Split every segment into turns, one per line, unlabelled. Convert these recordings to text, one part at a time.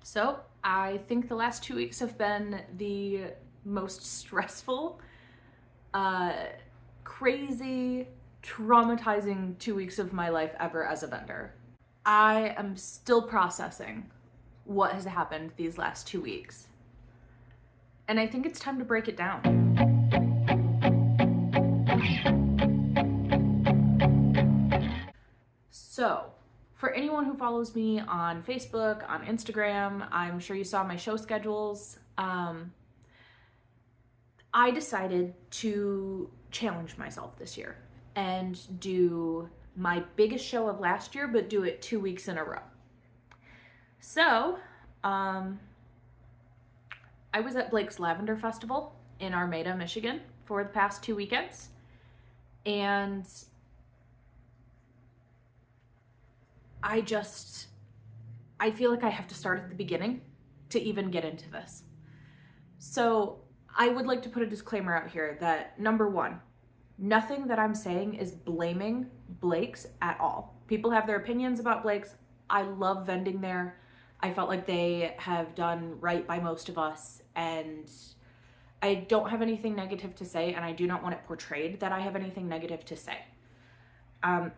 So I think the last 2 weeks have been the most stressful, crazy, traumatizing 2 weeks of my life ever as a vendor. I am still processing what has happened these last 2 weeks. And I think it's time to break it down. So, for anyone who follows me on Facebook, on Instagram, I'm sure you saw my show schedules. I decided to challenge myself this year and do my biggest show of last year, but do it 2 weeks in a row. So, I was at Blake's Lavender Festival in Armada, Michigan for the past 2 weekends. And I feel like I have to start at the beginning to even get into this. So I would like to put a disclaimer out here that number one, nothing that I'm saying is blaming Blake's at all. People have their opinions about Blake's. I love vending there. I felt like they have done right by most of us, and I don't have anything negative to say, and I do not want it portrayed that I have anything negative to say.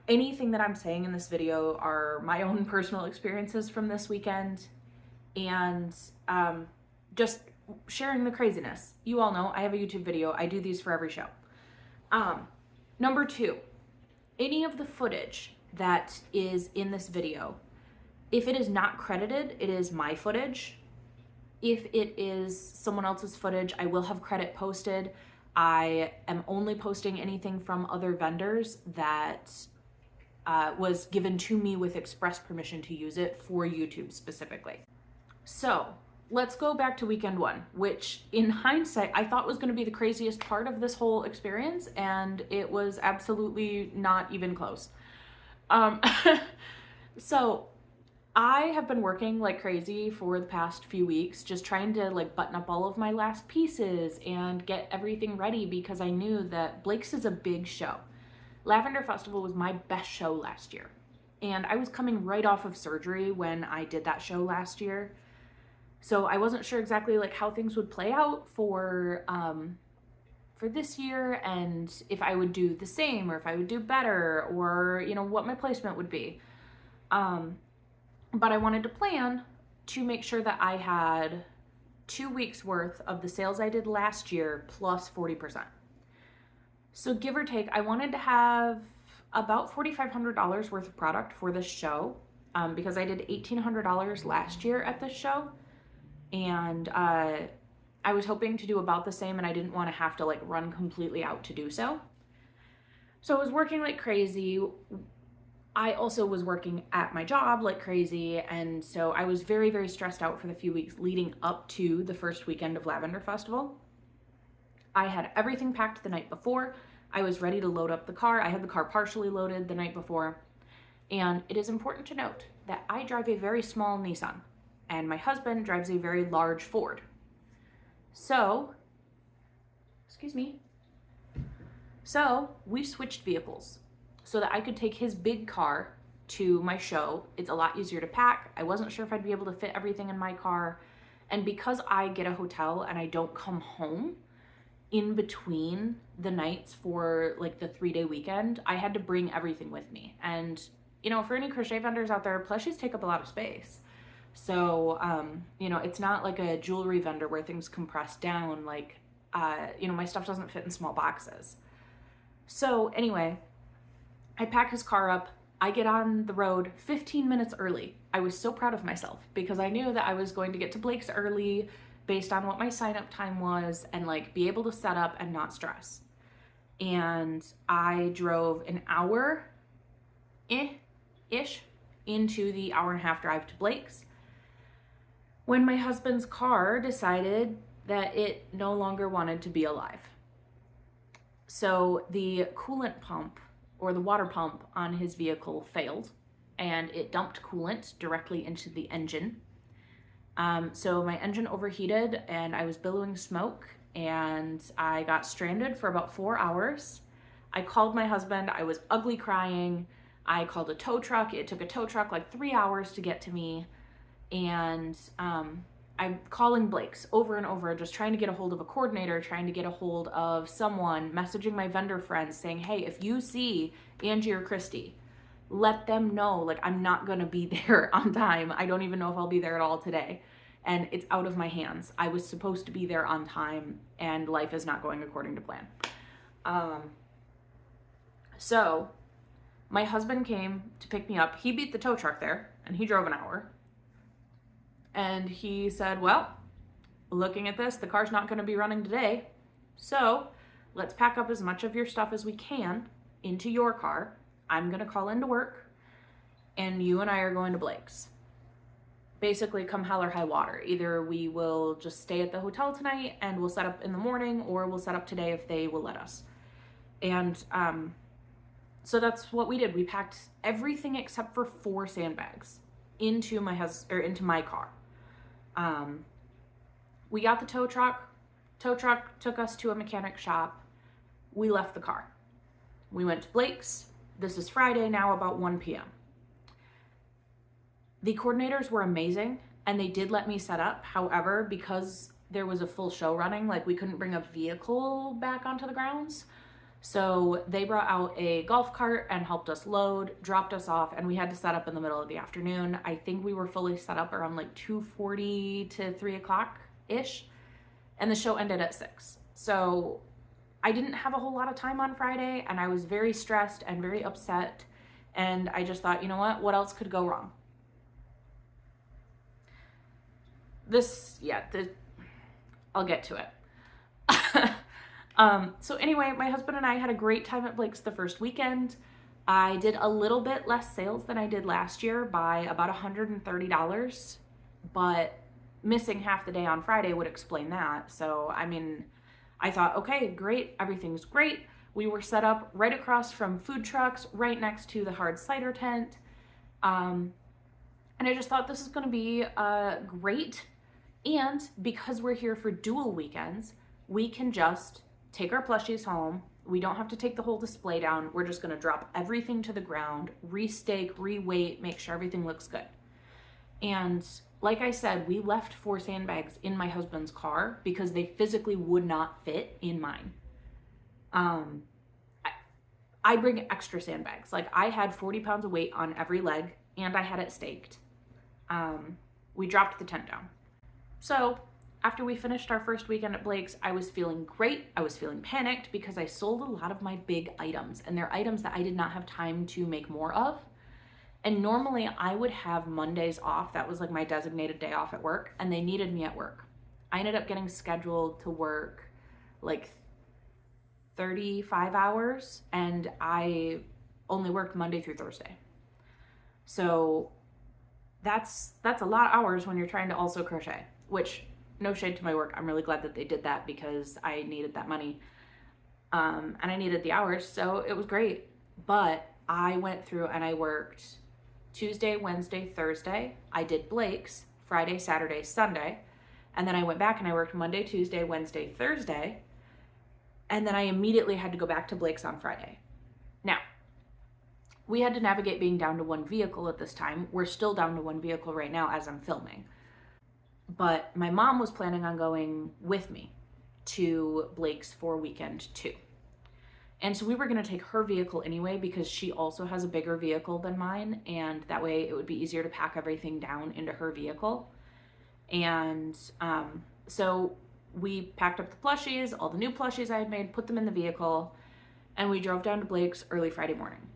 Anything that I'm saying in this video are my own personal experiences from this weekend, and just sharing the craziness. You all know I have a YouTube video. I do these for every show. Number two, any of the footage that is in this video, if it is not credited, it is my footage. If it is someone else's footage, I will have credit posted. I am only posting anything from other vendors that was given to me with express permission to use it for YouTube specifically. So let's go back to weekend one, which in hindsight, I thought was going to be the craziest part of this whole experience, and it was absolutely not even close. So I have been working like crazy for the past few weeks, just trying to like button up all of my last pieces and get everything ready, because I knew that Blake's is a big show. Lavender Festival was my best show last year, and I was coming right off of surgery when I did that show last year. So I wasn't sure exactly like how things would play out for this year, and if I would do the same or if I would do better, or what my placement would be. But I wanted to plan to make sure that I had 2 weeks worth of the sales I did last year plus 40%. So give or take, I wanted to have about $4,500 worth of product for this show, because I did $1,800 last year at this show. And I was hoping to do about the same, and I didn't want to have to like run completely out to do so. So I was working like crazy. I also was working at my job like crazy, and so I was very, very stressed out for the few weeks leading up to the first weekend of Lavender Festival. I had everything packed the night before. I was ready to load up the car. I had the car partially loaded the night before. And it is important to note that I drive a very small Nissan, and my husband drives a very large Ford. So, So we switched vehicles so that I could take his big car to my show. It's a lot easier to pack. I wasn't sure if I'd be able to fit everything in my car. And because I get a hotel and I don't come home in between the nights for like the 3-day weekend, I had to bring everything with me. And, for any crochet vendors out there, plushies take up a lot of space. So, it's not like a jewelry vendor where things compress down. Like, my stuff doesn't fit in small boxes. So anyway, I pack his car up. I get on the road 15 minutes early. I was so proud of myself because I knew that I was going to get to Blake's early based on what my sign up time was, and like be able to set up and not stress. And I drove an hour ish into the hour-and-a-half drive to Blake's when my husband's car decided that it no longer wanted to be alive. So the coolant pump, or the water pump on his vehicle, failed, and it dumped coolant directly into the engine. So my engine overheated and I was billowing smoke, and I got stranded for about 4 hours. I called my husband. I was ugly crying. I called a tow truck. It took a tow truck like 3 hours to get to me. And I'm calling Blake's over and over, just trying to get a hold of a coordinator, trying to get a hold of someone, messaging my vendor friends saying, hey, if you see Angie or Christy, let them know, like, I'm not gonna be there on time. I don't even know if I'll be there at all today. And it's out of my hands. I was supposed to be there on time and life is not going according to plan. So my husband came to pick me up. He beat the tow truck there and he drove an hour. And he said, well, looking at this, the car's not going to be running today. So let's pack up as much of your stuff as we can into your car. I'm going to call into work and you and I are going to Blake's. Basically, come hell or high water. Either we will just stay at the hotel tonight and we'll set up in the morning, or we'll set up today if they will let us. And so that's what we did. We packed everything except for 4 sandbags into my car. We got the tow truck. Tow truck took us to a mechanic shop. We left the car. We went to Blake's. This is Friday now, about 1 p.m. The coordinators were amazing and they did let me set up. However, because there was a full show running, like, we couldn't bring a vehicle back onto the grounds. So they brought out a golf cart and helped us load, dropped us off, and we had to set up in the middle of the afternoon. I think we were fully set up around like 2:40 to 3 o'clock-ish, and the show ended at 6. So I didn't have a whole lot of time on Friday, and I was very stressed and very upset, and I just thought, you know what else could go wrong? I'll get to it. So anyway, my husband and I had a great time at Blake's the first weekend. I did a little bit less sales than I did last year by about $130, but missing half the day on Friday would explain that. So, I mean, I thought, okay, great, everything's great. We were set up right across from food trucks, right next to the hard cider tent. And I just thought this is going to be great. And because we're here for dual weekends, we can just take our plushies home. We don't have to take the whole display down. We're just going to drop everything to the ground, restake, reweight, make sure everything looks good. And like I said, we left 4 sandbags in my husband's car because they physically would not fit in mine. I bring extra sandbags. Like, I had 40 pounds of weight on every leg and I had it staked. We dropped the tent down. So after we finished our first weekend at Blake's, I was feeling great. I was feeling panicked because I sold a lot of my big items, and they're items that I did not have time to make more of. And normally I would have Mondays off. That was like my designated day off at work, and they needed me at work. I ended up getting scheduled to work like 35 hours, and I only worked Monday through Thursday. So that's a lot of hours when you're trying to also crochet, which, no shade to my work, I'm really glad that they did that because I needed that money. And I needed the hours, so it was great. But I went through and I worked Tuesday, Wednesday, Thursday. I did Blake's Friday, Saturday, Sunday. And then I went back and I worked Monday, Tuesday, Wednesday, Thursday. And then I immediately had to go back to Blake's on Friday. Now, we had to navigate being down to 1 vehicle at this time. We're still down to 1 vehicle right now as I'm filming. But my mom was planning on going with me to Blake's for weekend 2. And so we were going to take her vehicle anyway because she also has a bigger vehicle than mine, and that way it would be easier to pack everything down into her vehicle. And so we packed up the plushies, all the new plushies I had made, put them in the vehicle, and we drove down to Blake's early Friday morning.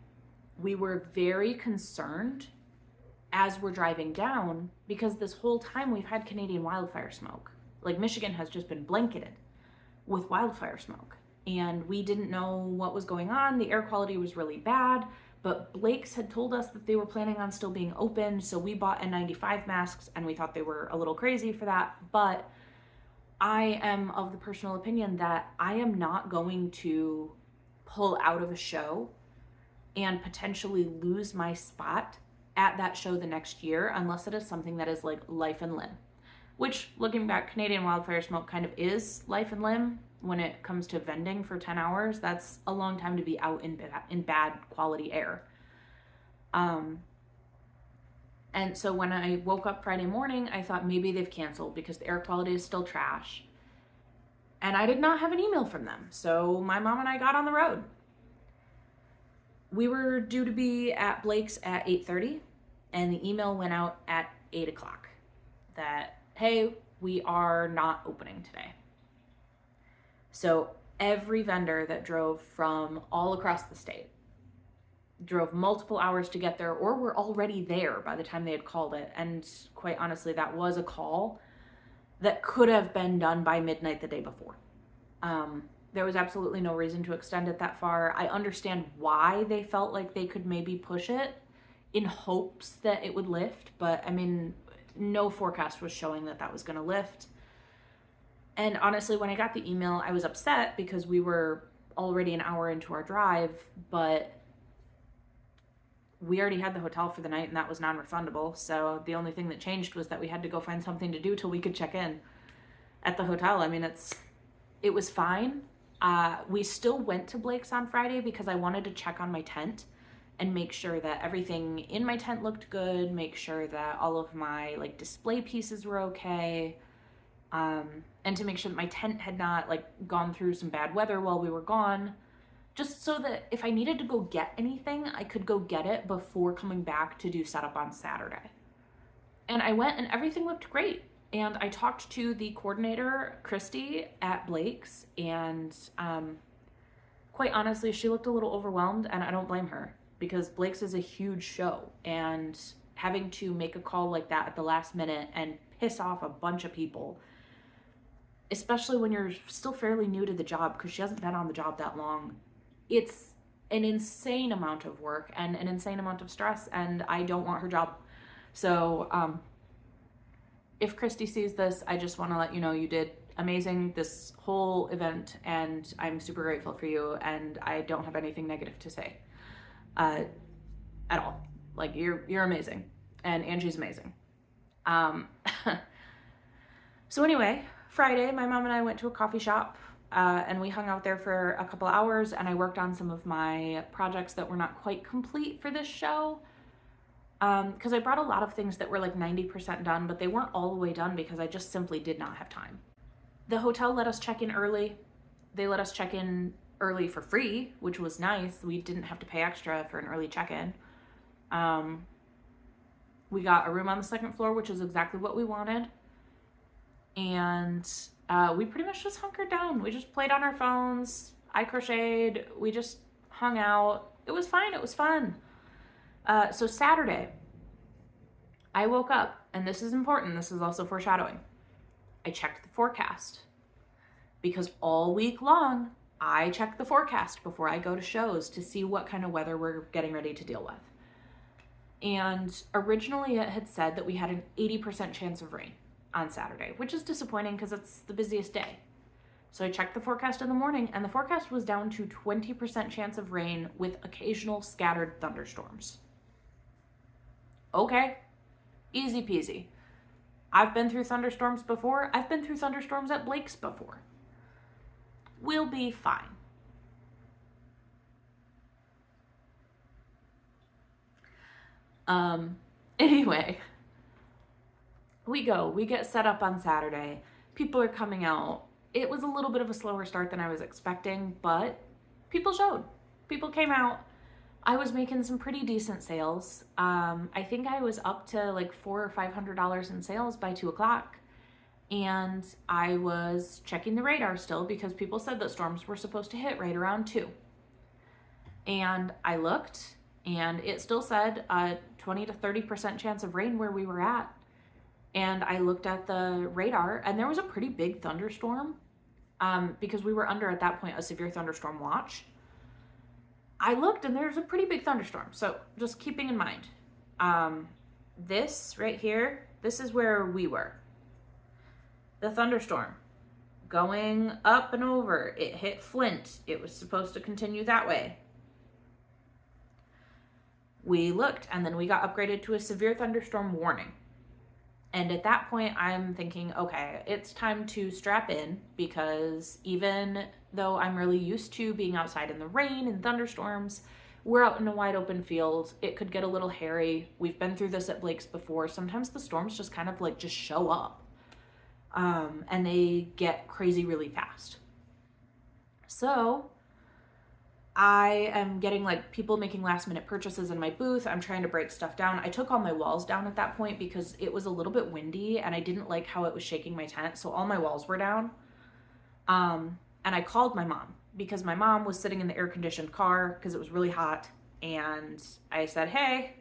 We were very concerned as we're driving down because this whole time we've had Canadian wildfire smoke. Like, Michigan has just been blanketed with wildfire smoke, and we didn't know what was going on. The air quality was really bad, but Blake's had told us that they were planning on still being open, so we bought N95 masks, and we thought they were a little crazy for that. But I am of the personal opinion that I am not going to pull out of a show and potentially lose my spot at that show the next year unless it is something that is like life and limb. Which, looking back, Canadian wildfire smoke kind of is life and limb when it comes to vending for 10 hours. That's a long time to be out in bad quality air. And And so when I woke up Friday morning, I thought maybe they've canceled because the air quality is still trash. And I did not have an email from them. So my mom and I got on the road. We were due to be at Blake's at 8:30, and the email went out at 8 o'clock that, hey, we are not opening today. So every vendor that drove from all across the state, drove multiple hours to get there, or were already there by the time they had called it. And quite honestly, that was a call that could have been done by midnight the day before. There was absolutely no reason to extend it that far. I understand why they felt like they could maybe push it in hopes that it would lift, but I mean, no forecast was showing that that was going to lift. And honestly, when I got the email, I was upset because we were already an hour into our drive, but we already had the hotel for the night and that was non-refundable. So the only thing that changed was that we had to go find something to do till we could check in at the hotel. I mean, it was fine. We still went to Blake's on Friday because I wanted to check on my tent and make sure that everything in my tent looked good, make sure that all of my like display pieces were okay, and to make sure that my tent had not like gone through some bad weather while we were gone, just so that if I needed to go get anything, I could go get it before coming back to do setup on Saturday. And I went and everything looked great. And I talked to the coordinator, Christy, at Blake's, and quite honestly, she looked a little overwhelmed, and I don't blame her because Blake's is a huge show, and having to make a call like that at the last minute and piss off a bunch of people, especially when you're still fairly new to the job because she hasn't been on the job that long, it's an insane amount of work and an insane amount of stress, and I don't want her job. So if Christy sees this, I just want to let you know you did amazing this whole event, and I'm super grateful for you, and I don't have anything negative to say at all. Like, you're amazing, and Angie's amazing. So anyway, Friday, my mom and I went to a coffee shop, and we hung out there for a couple hours, and I worked on some of my projects that were not quite complete for this show. Because I brought a lot of things that were like 90% done, but they weren't all the way done because I just simply did not have time. The hotel let us check in early. They let us check in early for free, which was nice. We didn't have to pay extra for an early check-in. We got a room on the second floor, which is exactly what we wanted. And we pretty much just hunkered down. We just played on our phones. I crocheted. We just hung out. It was fine. It was fun. So Saturday, I woke up, and this is important, this is also foreshadowing. I checked the forecast because all week long, I check the forecast before I go to shows to see what kind of weather we're getting ready to deal with. And originally it had said that we had an 80% chance of rain on Saturday, which is disappointing because it's the busiest day. So I checked the forecast in the morning, and the forecast was down to 20% chance of rain with occasional scattered thunderstorms. Okay, easy peasy. I've been through thunderstorms before. I've been through thunderstorms at Blake's before. We'll be fine. Anyway, we get set up on Saturday. People are coming out. It was a little bit of a slower start than I was expecting, but people showed. People came out. I was making some pretty decent sales. I think I was up to like $400 or $500 in sales by 2 o'clock. And I was checking the radar still because people said that storms were supposed to hit right around 2. And I looked, and it still said a 20 to 30% chance of rain where we were at. And I looked at the radar, and there was a pretty big thunderstorm because we were under, at that point, a severe thunderstorm watch. I looked, and there's a pretty big thunderstorm. So just keeping in mind, this right here, this is where we were. The thunderstorm going up and over. It hit Flint. It was supposed to continue that way. We looked, and then we got upgraded to a severe thunderstorm warning. And at that point, I'm thinking, okay, it's time to strap in, because even though I'm really used to being outside in the rain and thunderstorms, we're out in a wide open field. It could get a little hairy. We've been through this at Blake's before. Sometimes the storms just kind of like just show up. And they get crazy really fast. So I am getting like people making last minute purchases in my booth. I'm trying to break stuff down. I took all my walls down at that point because it was a little bit windy and I didn't like how it was shaking my tent. So all my walls were down. And I called my mom because my mom was sitting in the air conditioned car because it was really hot. And I said, hey,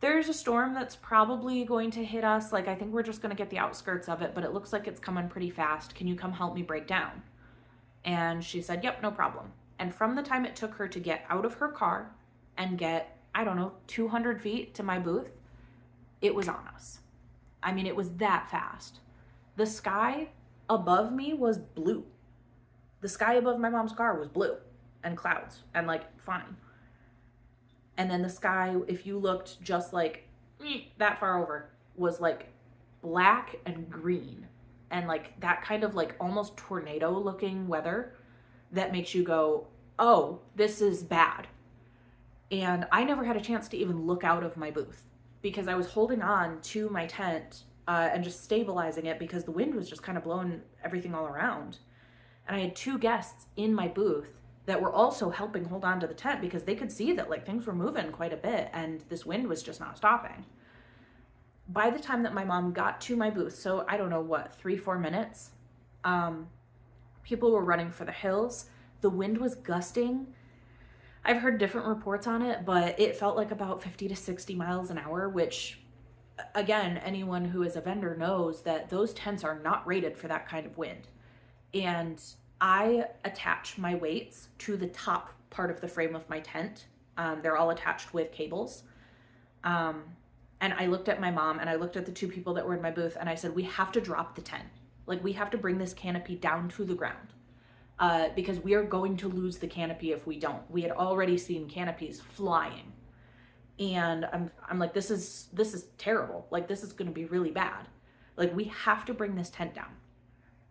there's a storm that's probably going to hit us. Like, I think we're just going to get the outskirts of it, but it looks like it's coming pretty fast. Can you come help me break down? And she said, yep, no problem. And from the time it took her to get out of her car and get, I don't know, 200 feet to my booth, it was on us. I mean, it was that fast. The sky above me was blue. The sky above my mom's car was blue and clouds and like fine. And then the sky, if you looked just like that far over, was like black and green and like that kind of like almost tornado looking weather that makes you go, oh, this is bad. And I never had a chance to even look out of my booth because I was holding on to my tent and just stabilizing it because the wind was just kind of blowing everything all around. And I had 2 guests in my booth that were also helping hold on to the tent because they could see that like things were moving quite a bit and this wind was just not stopping. By the time that my mom got to my booth, so I don't know what, 3-4 minutes, people were running for the hills. The wind was gusting. I've heard different reports on it, but it felt like about 50 to 60 miles an hour, which again, anyone who is a vendor knows that those tents are not rated for that kind of wind. And I attach my weights to the top part of the frame of my tent. They're all attached with cables. And I looked at my mom and I looked at the 2 people that were in my booth and I said, we have to drop the tent. Like we have to bring this canopy down to the ground because we are going to lose the canopy if we don't. We had already seen canopies flying. And I'm like, this is terrible. Like this is going to be really bad. Like we have to bring this tent down.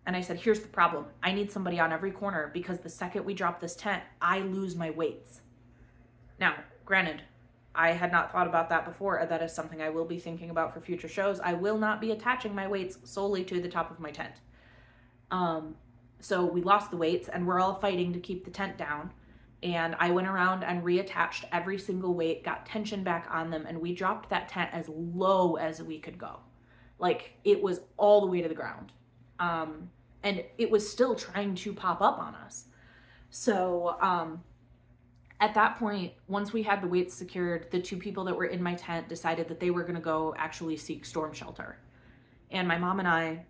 And I said, here's the problem. I need somebody on every corner because the second we drop this tent, I lose my weights. Now, granted, I had not thought about that before. That is something I will be thinking about for future shows. I will not be attaching my weights solely to the top of my tent. So we lost the weights and we're all fighting to keep the tent down. And I went around and reattached every single weight, got tension back on them, and we dropped that tent as low as we could go. Like it was all the way to the ground. And it was still trying to pop up on us. So, at that point, once we had the weights secured, the 2 people that were in my tent decided that they were going to go actually seek storm shelter. And my mom and I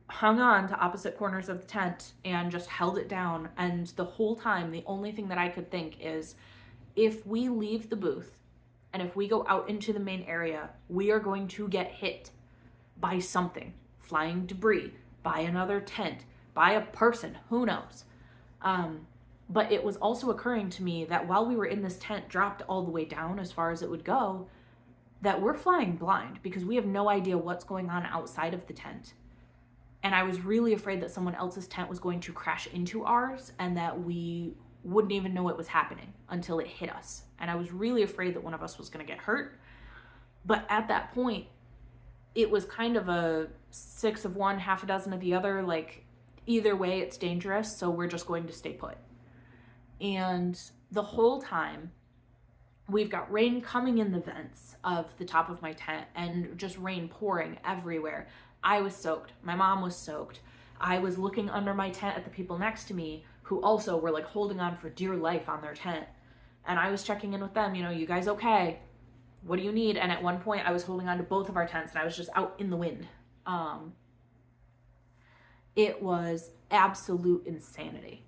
hung on to opposite corners of the tent and just held it down. And the whole time, the only thing that I could think is if we leave the booth and if we go out into the main area, we are going to get hit by something. Flying debris, by another tent, by a person, who knows? But it was also occurring to me that while we were in this tent dropped all the way down as far as it would go, that we're flying blind because we have no idea what's going on outside of the tent. And I was really afraid that someone else's tent was going to crash into ours and that we wouldn't even know it was happening until it hit us. And I was really afraid that one of us was going to get hurt. But at that point, it was kind of a 6 of one, half a dozen of the other. Like either way, it's dangerous. So we're just going to stay put. And the whole time we've got rain coming in the vents of the top of my tent and just rain pouring everywhere. I was soaked. My mom was soaked. I was looking under my tent at the people next to me who also were like holding on for dear life on their tent. And I was checking in with them, you guys okay? What do you need? And at one point I was holding on to both of our tents and I was just out in the wind. It was absolute insanity.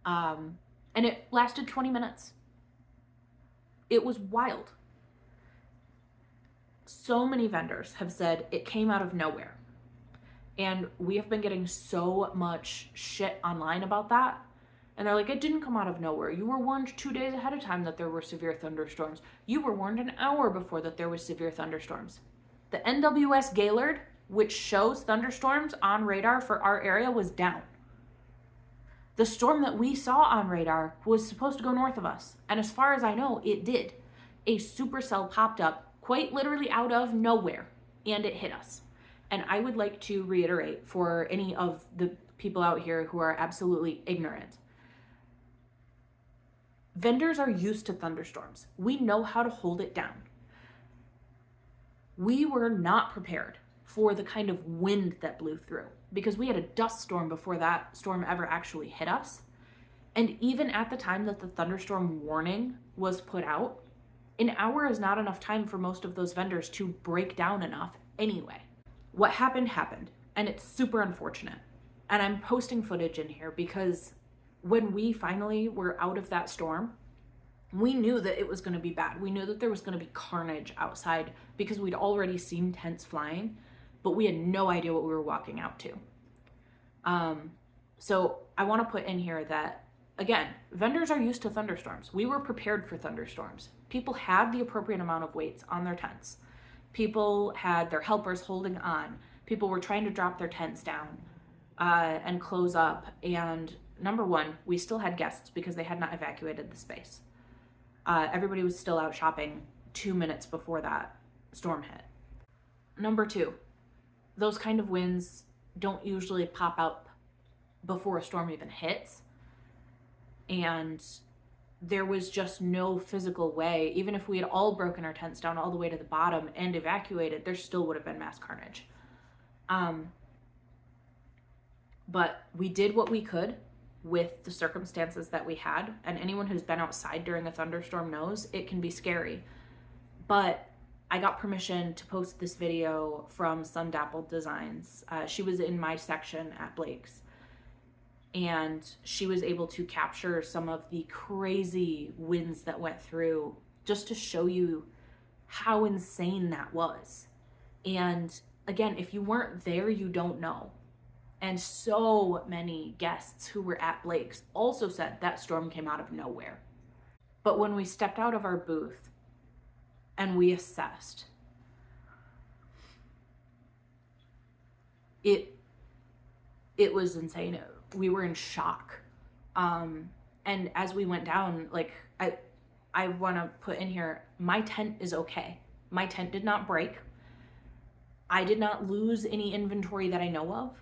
And it lasted 20 minutes. It was wild. So many vendors have said it came out of nowhere. And we have been getting so much shit online about that. And they're like, it didn't come out of nowhere. You were warned 2 days ahead of time that there were severe thunderstorms. You were warned an hour before that there was severe thunderstorms. The NWS Gaylord, which shows thunderstorms on radar for our area, was down. The storm that we saw on radar was supposed to go north of us. And as far as I know, it did. A supercell popped up quite literally out of nowhere and it hit us. And I would like to reiterate for any of the people out here who are absolutely ignorant. Vendors are used to thunderstorms. We know how to hold it down. We were not prepared for the kind of wind that blew through because we had a dust storm before that storm ever actually hit us. And even at the time that the thunderstorm warning was put out, an hour is not enough time for most of those vendors to break down enough anyway. What happened, and it's super unfortunate. And I'm posting footage in here because when we finally were out of that storm, we knew that it was going to be bad. We knew that there was going to be carnage outside because we'd already seen tents flying, but we had no idea what we were walking out to. So I want to put in here that, again, vendors are used to thunderstorms. We were prepared for thunderstorms. People had the appropriate amount of weights on their tents. People had their helpers holding on. People were trying to drop their tents down and close up. And number one, we still had guests because they had not evacuated the space. Everybody was still out shopping 2 minutes before that storm hit. Number two, those kind of winds don't usually pop up before a storm even hits. And there was just no physical way, even if we had all broken our tents down all the way to the bottom and evacuated, there still would have been mass carnage. But we did what we could with the circumstances that we had, and anyone who's been outside during a thunderstorm knows it can be scary. But I got permission to post this video from Sundappled Designs. She was in my section at Blake's, and she was able to capture some of the crazy winds that went through just to show you how insane that was. And again, if you weren't there, you don't know. And so many guests who were at Blake's also said that storm came out of nowhere. But when we stepped out of our booth and we assessed, it was insane. We were in shock. And as we went down, like, I want to put in here, my tent is okay. My tent did not break. I did not lose any inventory that I know of.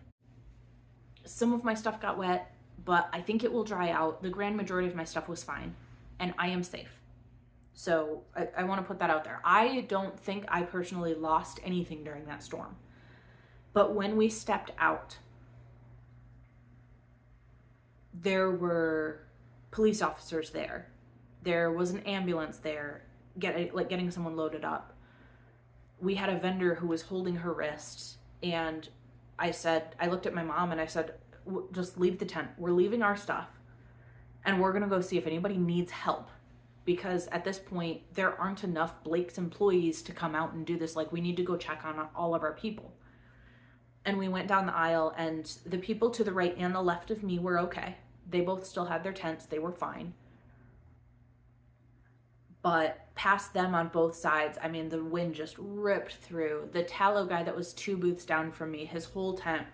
Some of my stuff got wet, but I think it will dry out. The grand majority of my stuff was fine, and I am safe. So I want to put that out there. I don't think I personally lost anything during that storm. But when we stepped out, there were police officers there. There was an ambulance there, getting someone loaded up. We had a vendor who was holding her wrist, and I looked at my mom and I said, just leave the tent. We're leaving our stuff and we're going to go see if anybody needs help. Because at this point, there aren't enough Blake's employees to come out and do this. Like, we need to go check on all of our people. And we went down the aisle, and the people to the right and the left of me were okay. They both still had their tents. They were fine. But past them on both sides, I mean, the wind just ripped through. The tallow guy that was 2 booths down from me, his whole tent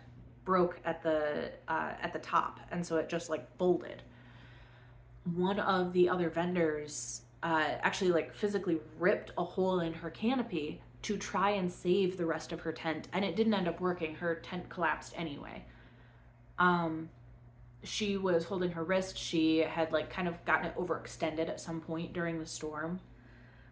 broke at the top, and so it just like folded. One of the other vendors actually like physically ripped a hole in her canopy to try and save the rest of her tent, and it didn't end up working. Her tent collapsed anyway. She was holding her wrist. She had like kind of gotten it overextended at some point during the storm.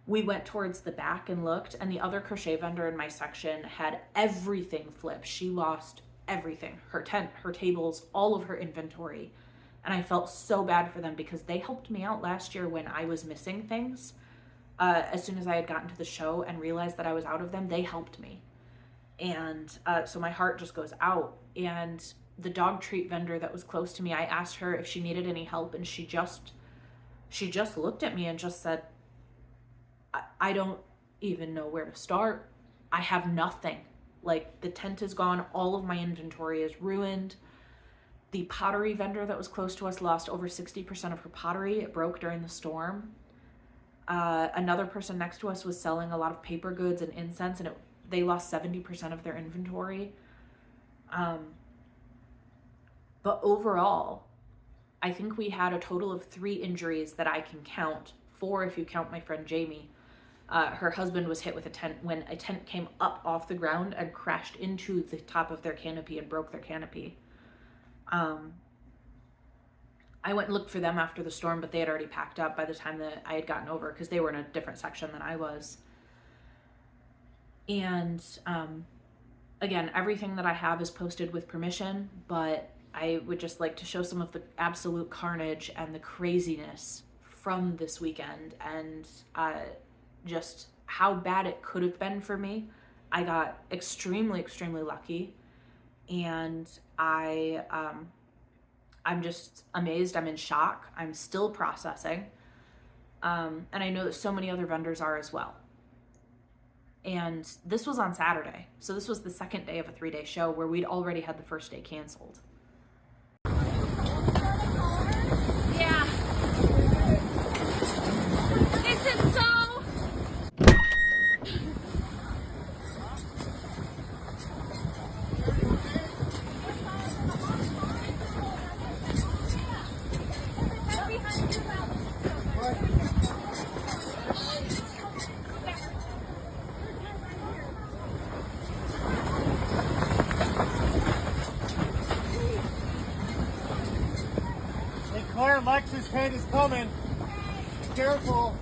We went towards the back and looked, and the other crochet vendor in my section had everything flipped. She lost everything, her tent, her tables, all of her inventory. And I felt so bad for them because they helped me out last year when I was missing things. As soon as I had gotten to the show and realized that I was out of them, they helped me. And so my heart just goes out. And the dog treat vendor that was close to me, I asked her if she needed any help, and she just looked at me and just said, I don't even know where to start. I have nothing. Like, the tent is gone. All of my inventory is ruined. The pottery vendor that was close to us lost over 60% of her pottery. It broke during the storm. Another person next to us was selling a lot of paper goods and incense, and they lost 70% of their inventory. But overall, I think we had a total of 3 injuries that I can count, 4 if you count my friend Jamie. Her husband was hit with a tent when a tent came up off the ground and crashed into the top of their canopy and broke their canopy. I went and looked for them after the storm, but they had already packed up by the time that I had gotten over, because they were in a different section than I was. And again, everything that I have is posted with permission, but I would just like to show some of the absolute carnage and the craziness from this weekend, and just how bad it could have been for me. I got extremely, extremely lucky, and I'm just amazed. I'm in shock. I'm still processing. And I know that so many other vendors are as well. And this was on Saturday. So this was the second day of a 3-day show where we'd already had the first day canceled.
Yeah. This is so...
Claire, Lex's head is coming. Careful.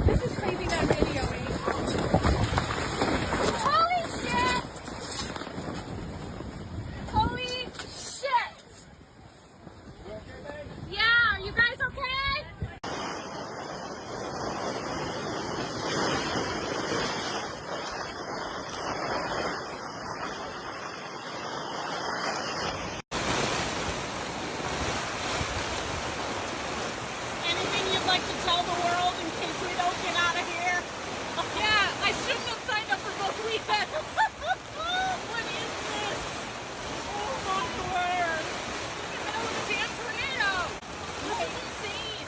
This is crazy that video, right? Holy shit! Holy shit! Yeah, are you guys okay? Anything you'd like to tell the world in case we don't get out of here? Yeah, I shouldn't have signed up for both weekends. What is this? Oh my word. In the middle of a damn tornado. This is insane.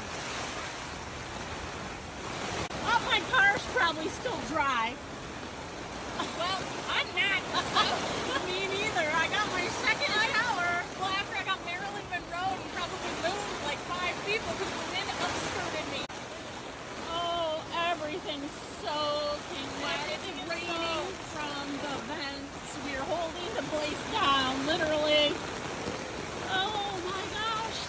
Oh, my car's probably still dry. Well, I'm not. Me neither. I got my second shower. Well, after I got Marilyn Monroe and probably moved like 5 people because the wind upskirted me. Oh, everything's soaking wet. It's raining from the vents. We're holding the place down, literally. Oh my gosh.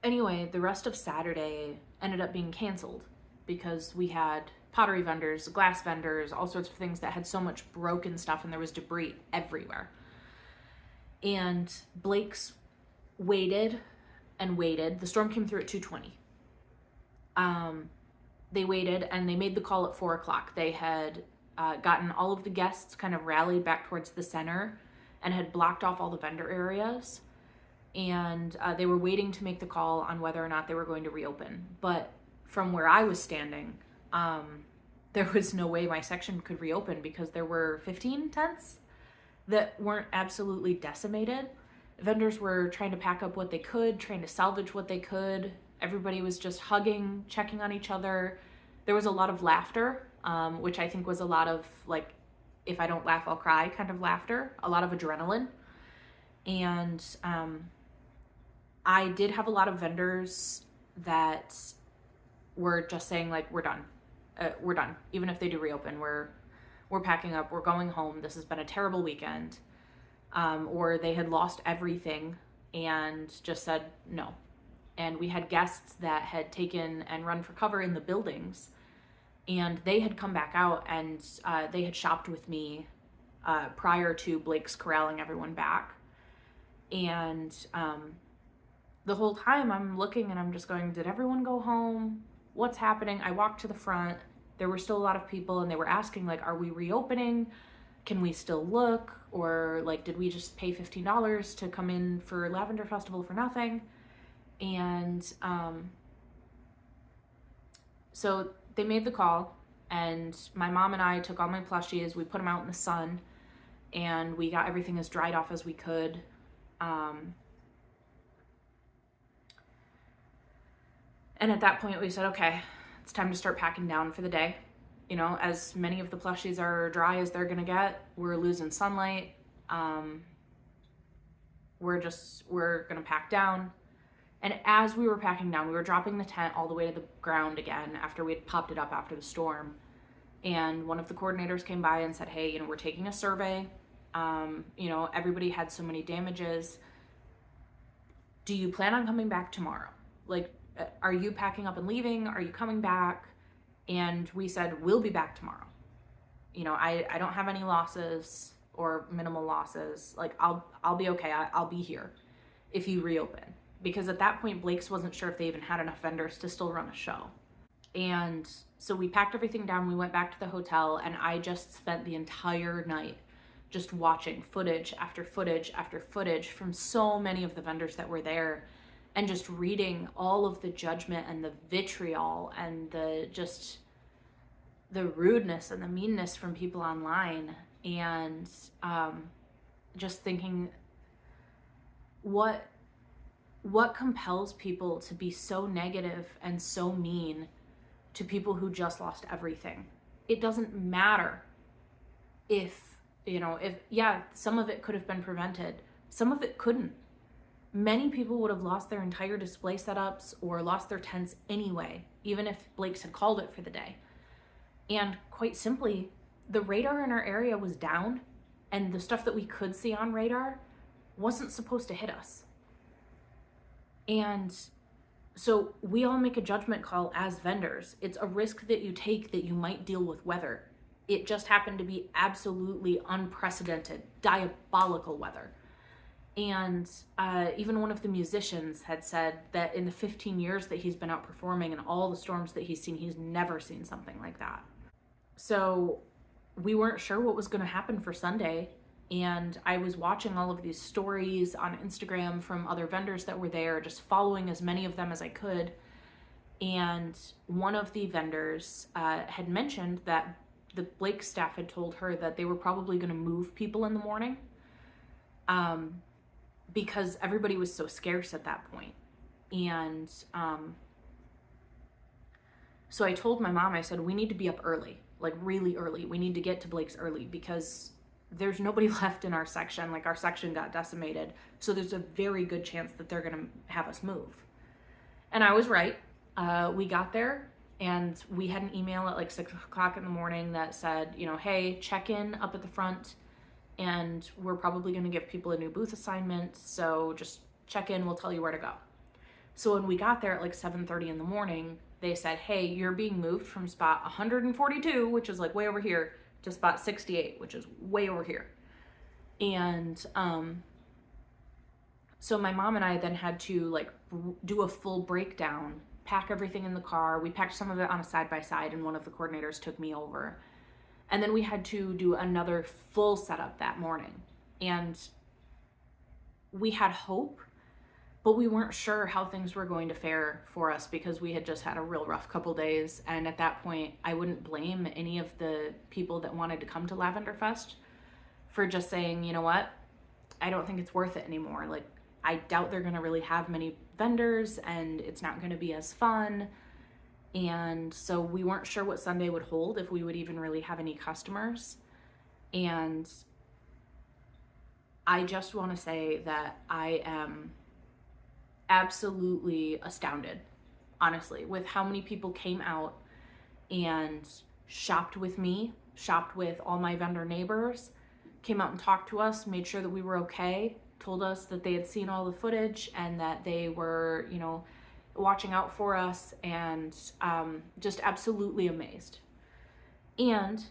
Anyway, the rest of Saturday ended up being canceled because we had pottery vendors, glass vendors, all sorts of things that had so much broken stuff, and there was debris everywhere. And Blake's waited and waited. The storm came through at 2:20. They waited and they made the call at 4 o'clock. They had gotten all of the guests kind of rallied back towards the center and had blocked off all the vendor areas. And they were waiting to make the call on whether or not they were going to reopen. But from where I was standing, there was no way my section could reopen because there were 15 tents that weren't absolutely decimated. Vendors were trying to pack up what they could, trying to salvage what they could. Everybody was just hugging, checking on each other. There was a lot of laughter, which I think was a lot of like, if I don't laugh, I'll cry kind of laughter, a lot of adrenaline. And I did have a lot of vendors that were just saying like, we're done. We're done. Even if they do reopen, we're packing up, we're going home. This has been a terrible weekend. Or they had lost everything and just said no. And we had guests that had taken and run for cover in the buildings, and they had come back out and they had shopped with me prior to Blake's corralling everyone back. And the whole time I'm looking and I'm just going, did everyone go home? What's happening? I walked to the front. There were still a lot of people and they were asking, like, are we reopening? Can we still look? Or like, did we just pay $15 to come in for Lavender Festival for nothing? And so they made the call, and my mom and I took all my plushies, we put them out in the sun, and we got everything as dried off as we could. And at that point we said, okay, it's time to start packing down for the day. You know, as many of the plushies are dry as they're gonna get, we're losing sunlight. We're gonna pack down. And as we were packing down, we were dropping the tent all the way to the ground again after we had popped it up after the storm. And one of the coordinators came by and said, hey, you know, we're taking a survey. You know, everybody had so many damages. Do you plan on coming back tomorrow? Like, are you packing up and leaving? Are you coming back? And we said, we'll be back tomorrow. You know, I don't have any losses or minimal losses. Like, I'll be okay. I'll be here if you reopen. Because at that point, Blake's wasn't sure if they even had enough vendors to still run a show. And so we packed everything down, we went back to the hotel, and I just spent the entire night just watching footage after footage after footage from so many of the vendors that were there, and just reading all of the judgment and the vitriol and the rudeness and the meanness from people online, and just thinking, what compels people to be so negative and so mean to people who just lost everything? It doesn't matter if, you know, yeah, some of it could have been prevented. Some of it couldn't. Many people would have lost their entire display setups or lost their tents anyway, even if Blake's had called it for the day. And quite simply, the radar in our area was down, and the stuff that we could see on radar wasn't supposed to hit us. And so we all make a judgment call as vendors. It's a risk that you take that you might deal with weather. It just happened to be absolutely unprecedented, diabolical weather. And even one of the musicians had said that in the 15 years that he's been out performing and all the storms that he's seen, he's never seen something like that. So we weren't sure what was going to happen for Sunday. And I was watching all of these stories on Instagram from other vendors that were there, just following as many of them as I could. And one of the vendors had mentioned that the Blake staff had told her that they were probably going to move people in the morning because everybody was so scarce at that point. And so I told my mom, I said, we need to be up early, like really early. We need to get to Blake's early because there's nobody left in our section. Like, our section got decimated. So there's a very good chance that they're going to have us move. And I was right. We got there and we had an email at like 6 o'clock in the morning that said, you know, hey, check in up at the front and we're probably going to give people a new booth assignment. So just check in. We'll tell you where to go. So when we got there at like 7:30 in the morning, they said, hey, you're being moved from spot 142, which is like way over here, to spot 68, which is way over here. And so my mom and I then had to like do a full breakdown, pack everything in the car. We packed some of it on a side-by-side and one of the coordinators took me over. And then we had to do another full setup that morning. And we had hope, but we weren't sure how things were going to fare for us because we had just had a real rough couple days. And at that point, I wouldn't blame any of the people that wanted to come to Lavender Fest for just saying, you know what, I don't think it's worth it anymore. Like, I doubt they're gonna really have many vendors and it's not gonna be as fun. And so we weren't sure what Sunday would hold, if we would even really have any customers. And I just wanna say that I am absolutely astounded, honestly, with how many people came out and shopped with me, shopped with all my vendor neighbors, came out and talked to us, made sure that we were okay, told us that they had seen all the footage and that they were, you know, watching out for us, and just absolutely amazed. And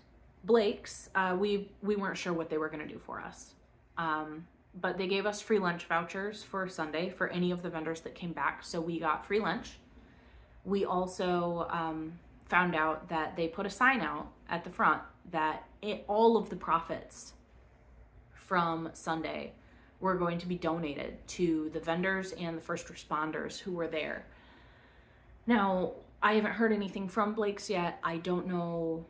Blake's, we weren't sure what they were going to do for us. But they gave us free lunch vouchers for Sunday for any of the vendors that came back. So we got free lunch. We also found out that they put a sign out at the front that all of the profits from Sunday were going to be donated to the vendors and the first responders who were there. Now, I haven't heard anything from Blake's yet. I don't know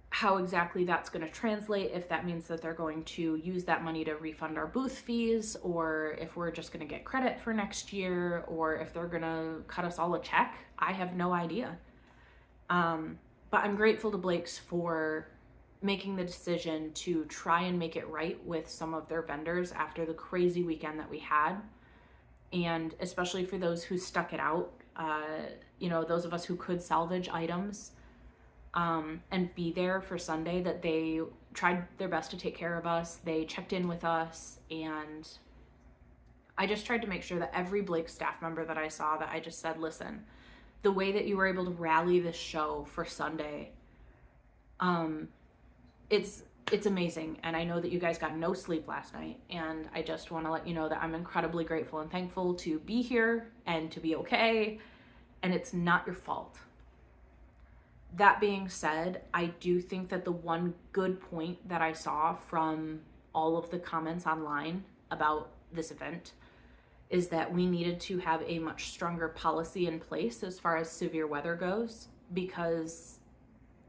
how exactly that's going to translate, if that means that they're going to use that money to refund our booth fees, or if we're just going to get credit for next year, or if they're going to cut us all a check. I have no idea. But I'm grateful to Blake's for making the decision to try and make it right with some of their vendors after the crazy weekend that we had. And especially for those who stuck it out, those of us who could salvage items and be there for Sunday, that they tried their best to take care of us. They checked in with us, and I just tried to make sure that every Blake staff member that I saw, that I just said, listen, the way that you were able to rally this show for Sunday, it's amazing. And I know that you guys got no sleep last night, and I just want to let you know that I'm incredibly grateful and thankful to be here and to be okay, and it's not your fault. That being said, I do think that the one good point that I saw from all of the comments online about this event is that we needed to have a much stronger policy in place as far as severe weather goes, because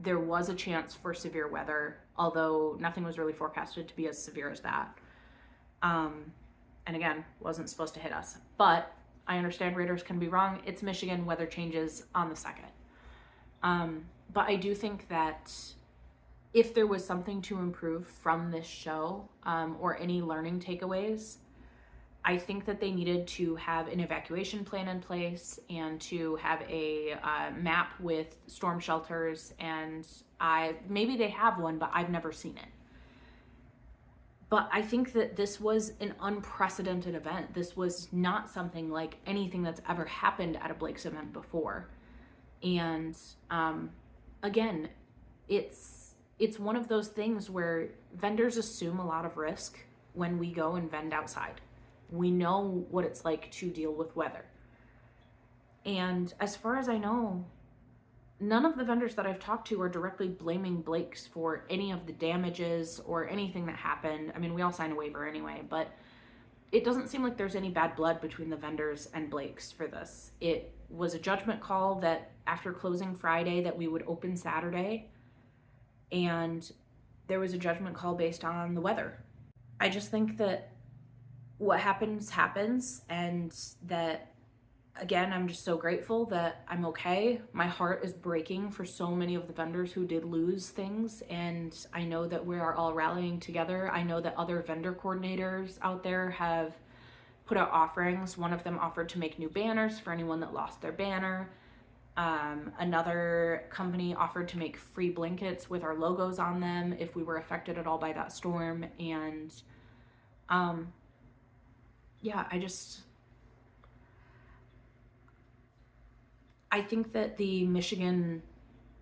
there was a chance for severe weather, although nothing was really forecasted to be as severe as that. And again, wasn't supposed to hit us. But I understand radars can be wrong. It's Michigan, weather changes on the second. But I do think that if there was something to improve from this show, or any learning takeaways, I think that they needed to have an evacuation plan in place and to have a map with storm shelters, and maybe they have one, but I've never seen it. But I think that this was an unprecedented event. This was not something like anything that's ever happened at a Blake's event before. And again, it's one of those things where vendors assume a lot of risk when we go and vend outside. We know what it's like to deal with weather. And as far as I know, none of the vendors that I've talked to are directly blaming Blake's for any of the damages or anything that happened. I mean, we all signed a waiver anyway, but it doesn't seem like there's any bad blood between the vendors and Blake's for this. It was a judgment call that after closing Friday that we would open Saturday, and there was a judgment call based on the weather. I just think that what happens, and that, again, I'm just so grateful that I'm okay. My heart is breaking for so many of the vendors who did lose things, and I know that we are all rallying together. I know that other vendor coordinators out there have put out offerings. One of them offered to make new banners for anyone that lost their banner. Another company offered to make free blankets with our logos on them if we were affected at all by that storm. And yeah, I think that the Michigan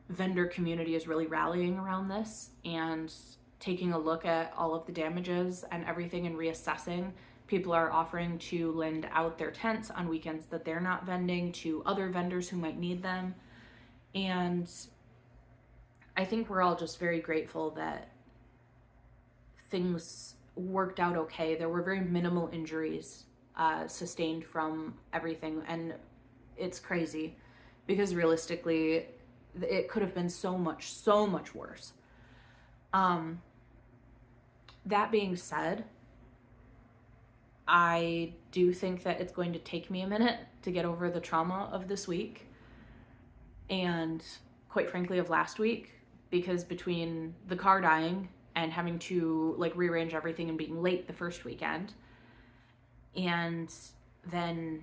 vendor community is really rallying around this and taking a look at all of the damages and everything and reassessing. People are offering to lend out their tents on weekends that they're not vending to other vendors who might need them. And I think we're all just very grateful that things worked out okay. There were very minimal injuries sustained from everything, and it's crazy because realistically it could have been so much worse. That being said, I do think that it's going to take me a minute to get over the trauma of this week, and quite frankly of last week, because between the car dying and having to rearrange everything and being late the first weekend, and then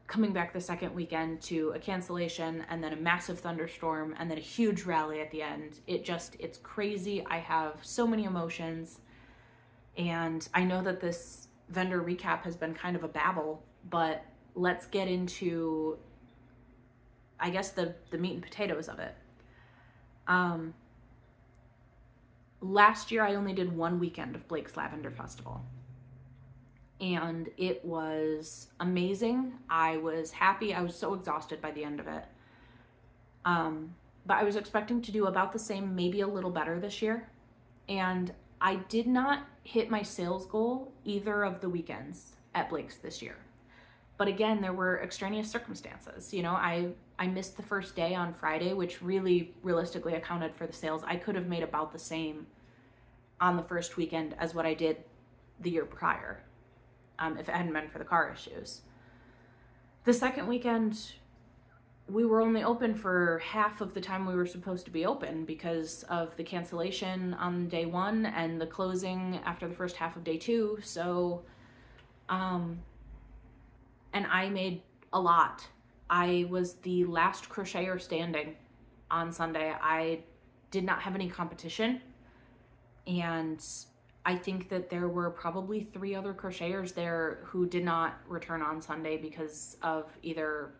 coming back the second weekend to a cancellation and then a massive thunderstorm and then a huge rally at the end, it's crazy. I have so many emotions, and I know that this vendor recap has been kind of a babble, but let's get into, I guess, the meat and potatoes of it. Last year I only did one weekend of Blake's Lavender Festival, and it was amazing. I was happy. I was so exhausted by the end of it. But I was expecting to do about the same, maybe a little better this year. And I did not hit my sales goal either of the weekends at Blake's this year. But again, there were extraneous circumstances. You know, I missed the first day on Friday, which really realistically accounted for the sales. I could have made about the same on the first weekend as what I did the year prior, if it hadn't been for the car issues. The second weekend, we were only open for half of the time we were supposed to be open because of the cancellation on day one and the closing after the first half of day two. So, and I made a lot. I was the last crocheter standing on Sunday. I did not have any competition. And I think that there were probably 3 other crocheters there who did not return on Sunday because of either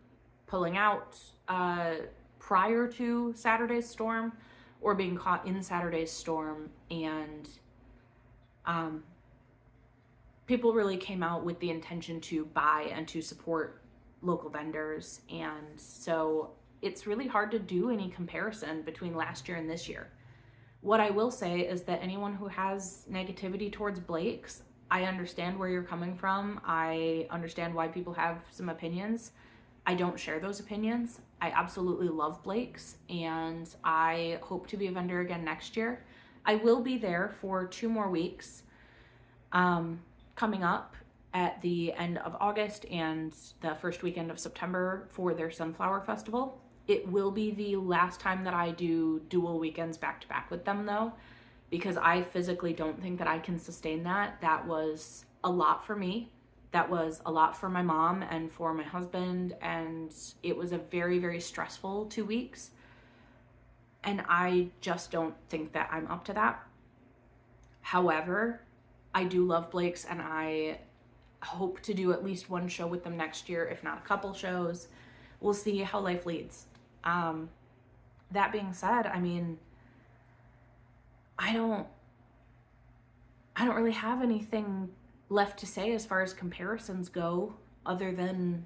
pulling out prior to Saturday's storm or being caught in Saturday's storm. And people really came out with the intention to buy and to support local vendors. And so it's really hard to do any comparison between last year and this year. What I will say is that anyone who has negativity towards Blake's, I understand where you're coming from. I understand why people have some opinions. I don't share those opinions. I absolutely love Blake's, and I hope to be a vendor again next year. I will be there for 2 more weeks coming up at the end of August and the first weekend of September for their Sunflower Festival. It will be the last time that I do dual weekends back to back with them though, because I physically don't think that I can sustain that. That was a lot for me. That was a lot for my mom and for my husband, and it was a very, very stressful 2 weeks. And I just don't think that I'm up to that. However, I do love Blake's, and I hope to do at least 1 show with them next year, if not a couple shows. We'll see how life leads. That being said, I mean, I don't really have anything left to say as far as comparisons go, other than,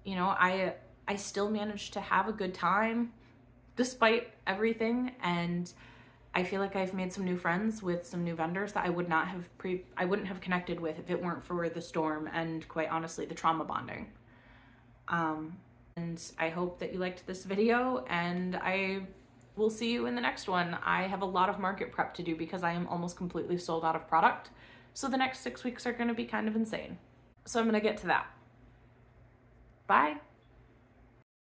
you know, I still managed to have a good time despite everything, and I feel like I've made some new friends with some new vendors that I wouldn't have connected with if it weren't for the storm and, quite honestly, the trauma bonding. And I hope that you liked this video, and I will see you in the next one. I have a lot of market prep to do because I am almost completely sold out of product. So the next 6 weeks are going to be kind of insane. So I'm going to get to that. Bye.